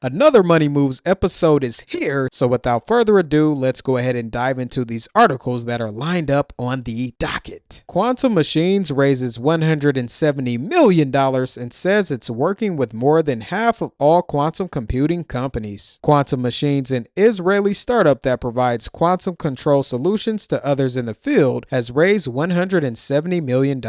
Another Money Moves episode is here, so without further ado, let's go ahead and dive into these articles that are lined up on the docket. Quantum Machines raises $170 million and says it's working with more than half of all quantum computing companies. Quantum Machines, an Israeli startup that provides quantum control solutions to others in the field, has raised $170 million.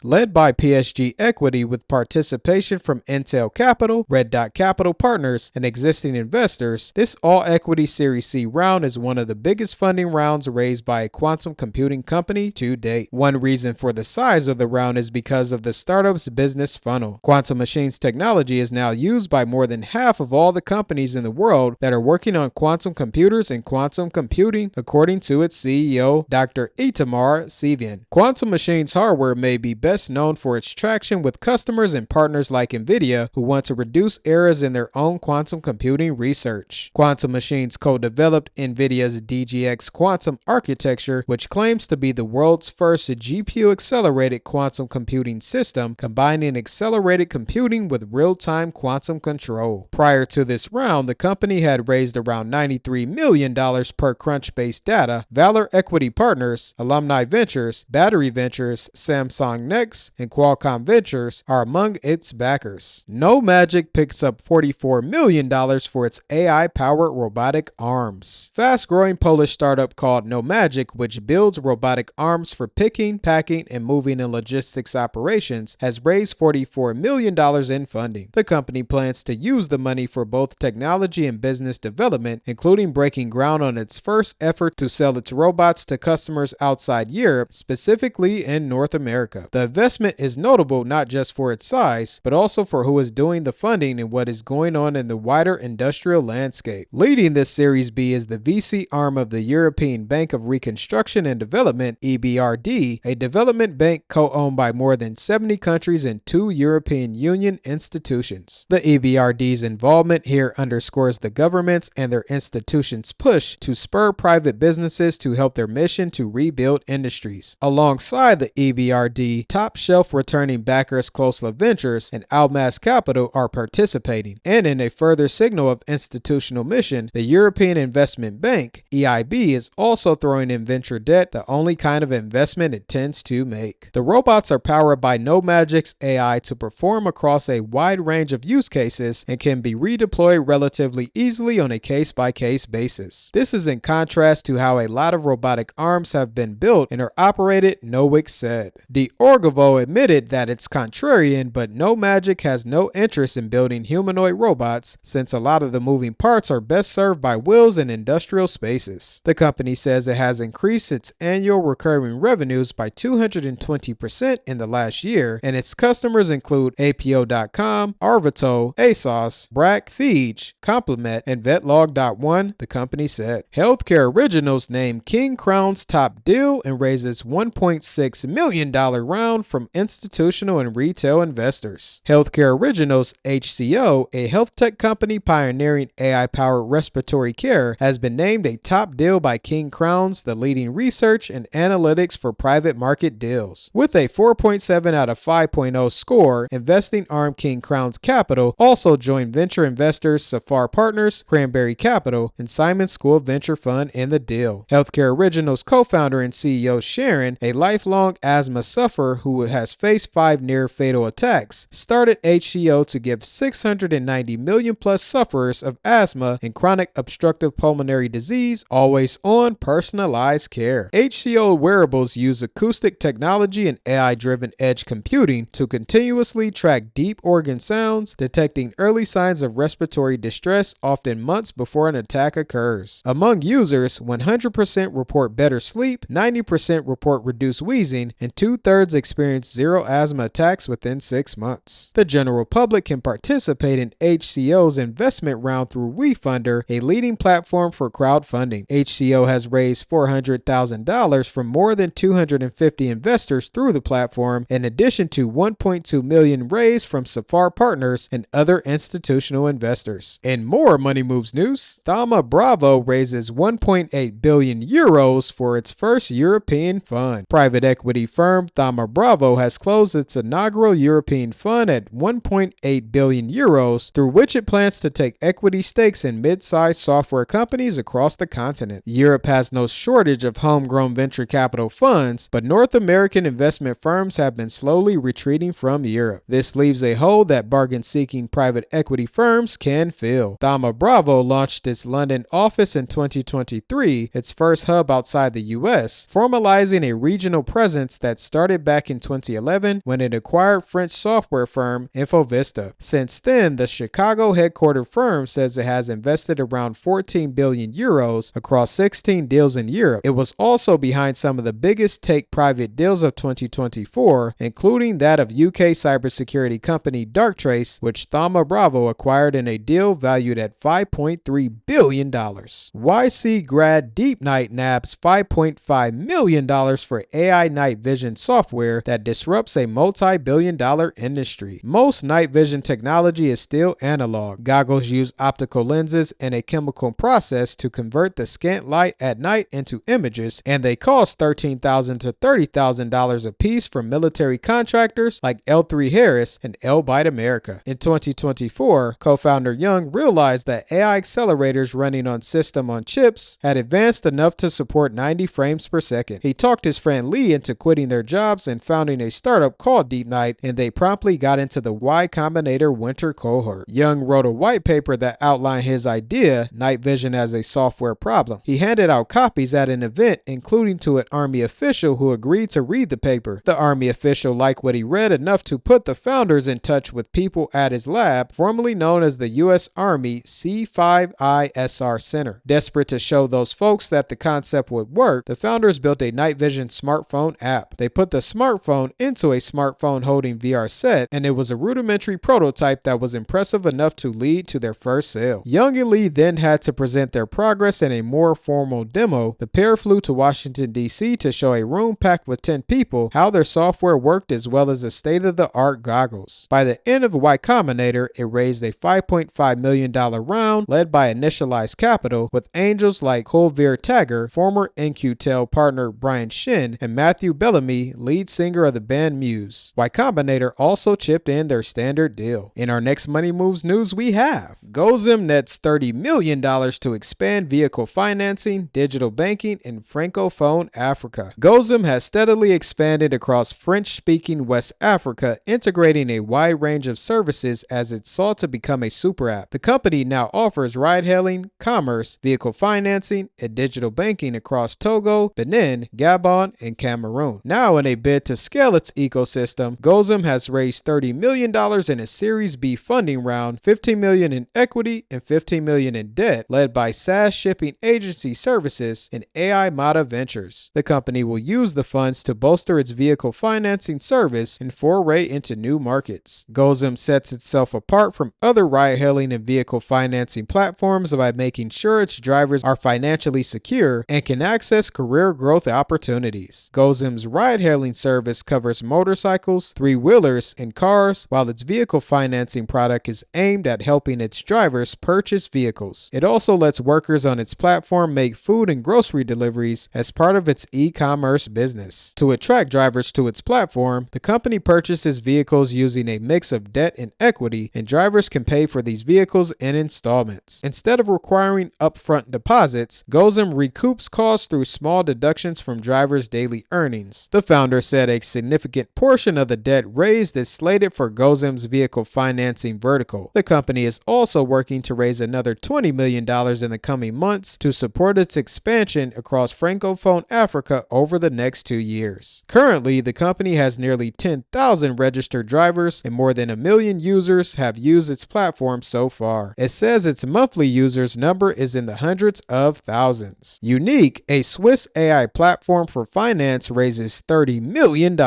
Led by PSG Equity with participation from Intel Capital, Red Dot Capital Partners, and existing investors, this all-equity Series C round is one of the biggest funding rounds raised by a quantum computing company to date. One reason for the size of the round is because of the startup's business funnel. Quantum Machines technology is now used by more than half of all the companies in the world that are working on quantum computers and quantum computing, according to its CEO, Dr. Itamar Sivian. Quantum Machines hardware may be best known for its traction with customers and partners like NVIDIA who want to reduce errors in their own quantum computing research. Quantum Machines co-developed NVIDIA's DGX quantum architecture, which claims to be the world's first GPU-accelerated quantum computing system, combining accelerated computing with real-time quantum control. Prior to this round, the company had raised around $93 million per Crunchbase data. Valor Equity Partners, Alumni Ventures, Battery Ventures, Samsung Next, and Qualcomm Ventures are among its backers. No Magic picks up $44 million for its AI-powered robotic arms. Fast-growing Polish startup called No Magic, which builds robotic arms for picking, packing, and moving and logistics operations, has raised $44 million in funding. The company plans to use the money for both technology and business development, including breaking ground on its first effort to sell its robots to customers outside Europe, specifically in North America. The investment is notable not just for its size, but also for who is doing the funding and what is going on in the wider industrial landscape. Leading this Series B is the VC arm of the European Bank of Reconstruction and Development, EBRD, a development bank co-owned by more than 70 countries and 2 European Union institutions. The EBRD's involvement here underscores the governments and their institutions' push to spur private businesses to help their mission to rebuild industries. Alongside the EBRD, top-shelf returning backers Khosla Ventures and Almas Capital are participating, and in a further signal of institutional mission, the European Investment Bank, EIB, is also throwing in venture debt, the only kind of investment it tends to make. The robots are powered by No Magic's AI to perform across a wide range of use cases and can be redeployed relatively easily on a case-by-case basis. This is in contrast to how a lot of robotic arms have been built and are operated, Nowick said. Orgovo admitted that it's contrarian, but No Magic has no interest in building humanoid robots since a lot of the moving parts are best served by wheels in industrial spaces. The company says it has increased its annual recurring revenues by 220% in the last year, and its customers include APO.com, Arvito, ASOS, Brack, Fij, Complement, and Vetlog.one, the company said. Healthcare Originals named King Crown's top deal and raises $1.6 million round from institutional and retail investors. Healthcare Originals, HCO, a health tech company pioneering AI-powered respiratory care, has been named a top deal by King Crowns, the leading research and analytics for private market deals. With a 4.7 out of 5.0 score, investing arm King Crowns Capital also joined venture investors Safar Partners, Cranberry Capital, and Simon School Venture Fund in the deal. Healthcare Originals co-founder and CEO Sharon, a lifelong asthma sufferer who has faced 5 near-fatal attacks, started HCO to give 690 million plus sufferers of asthma and chronic obstructive pulmonary disease always-on personalized care. HCO wearables use acoustic technology and AI-driven edge computing to continuously track deep organ sounds, detecting early signs of respiratory distress often months before an attack occurs. Among users, 100% report better sleep, 90% report reduced wheezing, and 2/3 experience 0 asthma attacks within 6 months. The general public can participate in HCO's investment round through WeFunder, a leading platform for crowdfunding. HCO has raised $400,000 from more than 250 investors through the platform, in addition to $1.2 million raised from Safar Partners and other institutional investors. In more Money Moves news, Thoma Bravo raises 1.8 billion euros for its first European fund. Private equity firm Thoma Bravo has closed its inaugural European fund at 1.8 billion euros, through which it plans to take equity stakes in mid-sized software companies across the continent. Europe has no shortage of homegrown venture capital funds, but North American investment firms have been slowly retreating from Europe. This leaves a hole that bargain-seeking private equity firms can fill. Thoma Bravo launched its London office in 2023, its first hub outside the US, formalizing a regional presence that started back in 2011 when it acquired French software firm Infovista. Since then, the Chicago headquartered firm says it has invested around 14 billion euros across 16 deals in Europe. It was also behind some of the biggest take-private deals of 2024, including that of UK cybersecurity company Darktrace, which Thoma Bravo acquired in a deal valued at $5.3 billion. YC grad Deep Night nabs $5.5 million for AI night vision software that disrupts a multi-billion-dollar industry. Most night vision technology is still analog. Goggles use optical lenses and a chemical process to convert the scant light at night into images, and they cost $13,000 to $30,000 a piece from military contractors like L3 Harris and Elbyte America. In 2024, co-founder Young realized that AI accelerators running on system on chips had advanced enough to support 90 frames per second. He talked his friend Lee into quitting their jobs and founding a startup called Deep Night, and they promptly got into the Y Combinator winter cohort. Young wrote a white paper that outlined his idea, night vision as a software problem. He handed out copies at an event, including to an Army official who agreed to read the paper. The Army official liked what he read enough to put the founders in touch with people at his lab, formerly known as the U.S. Army C5ISR Center. Desperate to show those folks that the concept would work, the founders built a night vision smartphone app. They put the smartphone into a smartphone holding VR set, and it was a rudimentary prototype that was impressive enough to lead to their first sale. Young and Lee then had to present their progress in a more formal demo. The pair flew to Washington, D.C. to show a room packed with 10 people how their software worked as well as the state-of-the-art goggles. By the end of Y Combinator, it raised a $5.5 million round led by Initialized Capital with angels like Kulveer Tagger, former In-Q-Tel partner Brian Shin, and Matthew Bellamy, lead singer of the band Muse. Y Combinator also chipped in their standard deal. In our next Money Moves news, we have Gozem nets $30 million to expand vehicle financing, digital banking, in Francophone Africa. Gozem has steadily expanded across French-speaking West Africa, integrating a wide range of services as it sought to become a super app. The company now offers ride-hailing, commerce, vehicle financing, and digital banking across Togo, Benin, Gabon, and Cameroon. Now, in a bid to scale its ecosystem, Gozem has raised $30 million in a Series B funding round, $15 million in equity, and $15 million in debt, led by SaaS shipping agency services and AI Mata Ventures. The company will use the funds to bolster its vehicle financing service and foray into new markets. Gozem sets itself apart from other ride-hailing and vehicle financing platforms by making sure its drivers are financially secure and can access career growth opportunities. Gozem's ride-hailing service covers motorcycles, three-wheelers, and cars, while its vehicle financing product is aimed at helping its drivers purchase vehicles. It also lets workers on its platform make food and grocery deliveries as part of its e-commerce business. To attract drivers to its platform, the company purchases vehicles using a mix of debt and equity, and drivers can pay for these vehicles in installments. Instead of requiring upfront deposits, Gozem recoups costs through small deductions from drivers' daily earnings. The founder said a significant portion of the debt raised is slated for Gozem's vehicle financing vertical. The company is also working to raise another $20 million in the coming months to support its expansion across Francophone Africa over the next 2 years. Currently, the company has nearly 10,000 registered drivers and more than 1 million users have used its platform so far. It says its monthly users number is in the hundreds of thousands. Unique, a Swiss AI platform for finance, raises $30 million.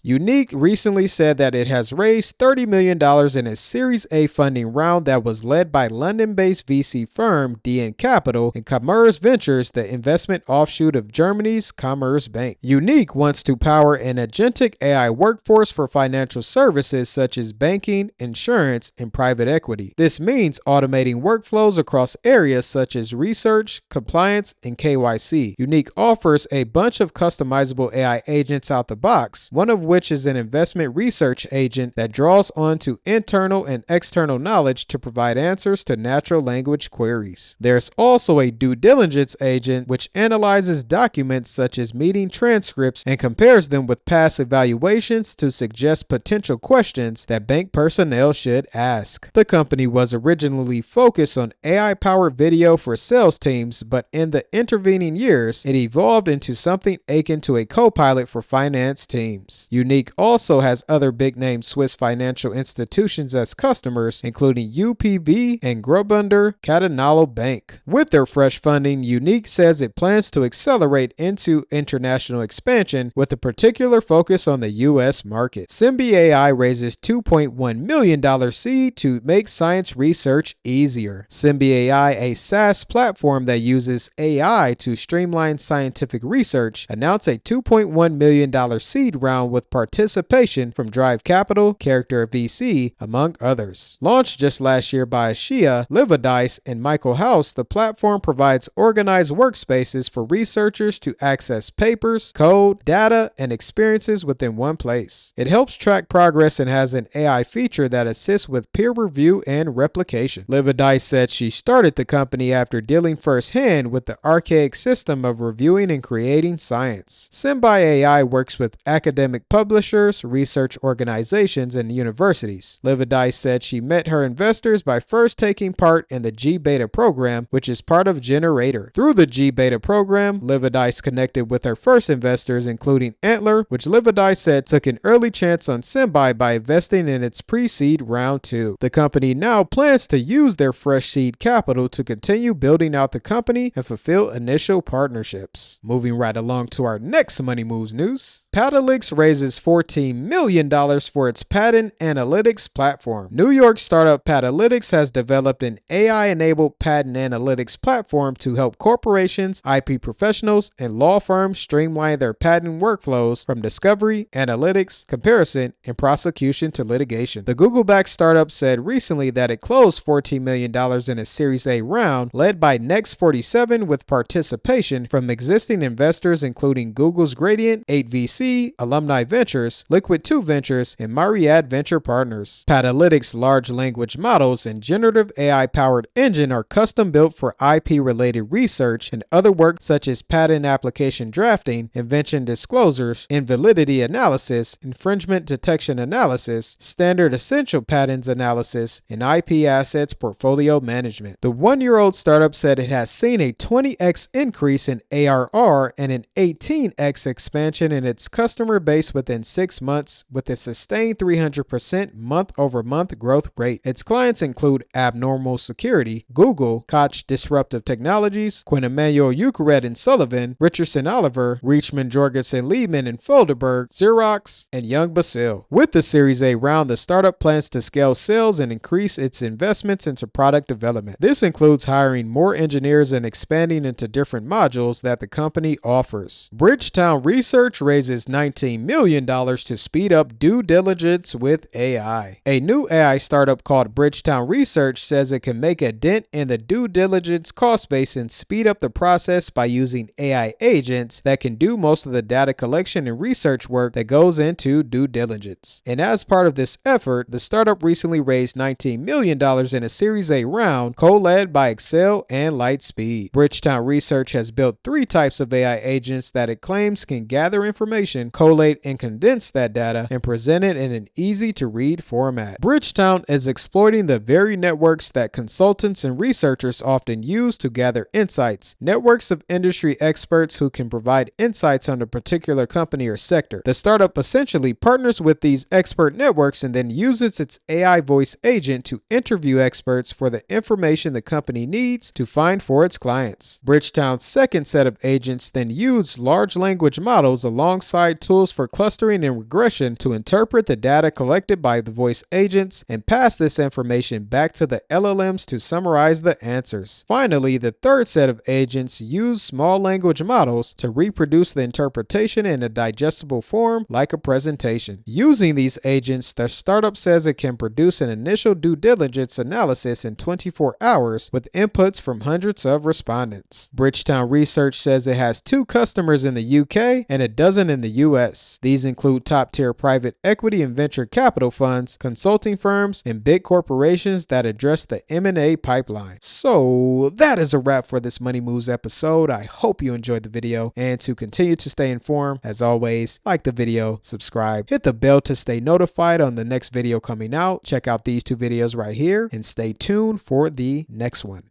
Unique recently said that it has raised $30 million in a Series A funding round that was led by London-based VC firm DN Capital and Commerce Ventures, the investment offshoot of Germany's Commerce Bank. Unique wants to power an agentic AI workforce for financial services such as banking, insurance, and private equity. This means automating workflows across areas such as research, compliance, and KYC. Unique offers a bunch of customizable AI agents out the box, one of which is an investment research agent that draws onto internal and external knowledge knowledge to provide answers to natural language queries. There's also a due diligence agent which analyzes documents such as meeting transcripts and compares them with past evaluations to suggest potential questions that bank personnel should ask. The company was originally focused on AI-powered video for sales teams, but in the intervening years, it evolved into something akin to a co-pilot for finance teams. Unique also has other big-name Swiss financial institutions as customers, including UPB and Grobunter Cadenalo Bank. With their fresh funding, Unique says it plans to accelerate into international expansion with a particular focus on the U.S. market. Symbi AI raises $2.1 million seed to make science research easier. Symbi AI, a SaaS platform that uses AI to streamline scientific research, announced a $2.1 million seed round with participation from Drive Capital, Character VC, among others. Launched just last year by Ashia, Livadice, and Michael House, the platform provides organized workspaces for researchers to access papers, code, data, and experiences within one place. It helps track progress and has an AI feature that assists with peer review and replication. Livadice said she started the company after dealing firsthand with the archaic system of reviewing and creating science. Symbi AI works with academic publishers, research organizations, and universities. Livadice said she met her investors by first taking part in the G-Beta program, which is part of Generator. Through the G-Beta program, Livadice connected with her first investors, including Antler, which Livadice said took an early chance on Symbi by investing in its pre-seed round 2. The company now plans to use their fresh seed capital to continue building out the company and fulfill initial partnerships. Moving right along to our next Money Moves news. Patalyx raises $14 million for its patent analytics platform. New York startup Patalyx has developed an AI-enabled patent analytics platform to help corporations, IP professionals, and law firms streamline their patent workflows from discovery, analytics, comparison, and prosecution to litigation. The Google-backed startup said recently that it closed $14 million in a Series A round led by Next47 with participation from existing investors including Google's Gradient, 8VC, Alumni Ventures, Liquid 2 Ventures, and Myriad Venture Partners. Patalytics large language models and generative AI-powered engine are custom-built for IP-related research and other work such as patent application drafting, invention disclosures, invalidity analysis, infringement detection analysis, standard essential patents analysis, and IP assets portfolio management. The one-year-old startup said it has seen a 20x increase in ARR and an 18x expansion in its customer base within 6 months with a sustained 300% month-over-month growth rate. Its clients include Abnormal Security, Google, Koch Disruptive Technologies, Quinn Emanuel Eucaret and Sullivan, Richardson Oliver, Reachman Jorgensen Liebman and Folderberg, Xerox, and Young Basil. With the Series A round, the startup plans to scale sales and increase its investments into product development. This includes hiring more engineers and expanding into different modules that the company offers. Bridgetown Research raises $19 million to speed up due diligence with AI. A new AI startup called Bridgetown Research says it can make a dent in the due diligence cost base and speed up the process by using AI agents that can do most of the data collection and research work that goes into due diligence. And as part of this effort, the startup recently raised $19 million in a Series A round co-led by Excel and Lightspeed. Bridgetown Research has built 3 types of AI agents that it claims can gather information, collate and condense that data, and present it in an easy-to-read format. Bridgetown is exploiting the very networks that consultants and researchers often use to gather insights, networks of industry experts who can provide insights on a particular company or sector. The startup essentially partners with these expert networks and then uses its AI voice agent to interview experts for the information the company needs to find for its clients. Bridgetown's second set of agents then use large language models alongside tools for clustering and regression to interpret the data collected by the voice agents and pass this information back to the LLMs to summarize the answers. Finally, the third set of agents use small language models to reproduce the interpretation in a digestible form like a presentation. Using these agents, the startup says it can produce an initial due diligence analysis in 24 hours with inputs from hundreds of respondents. Bridgetown Research says it has 2 customers in the UK and a dozen in the US. These include top-tier private equity and venture capital funds, consulting firms, and big corporations that address the M&A pipeline. So that is a wrap for this Money Moves episode. I hope you enjoyed the video, and to continue to stay informed, as always, like the video, subscribe, hit the bell to stay notified on the next video coming out. Check out these two videos right here and stay tuned for the next one.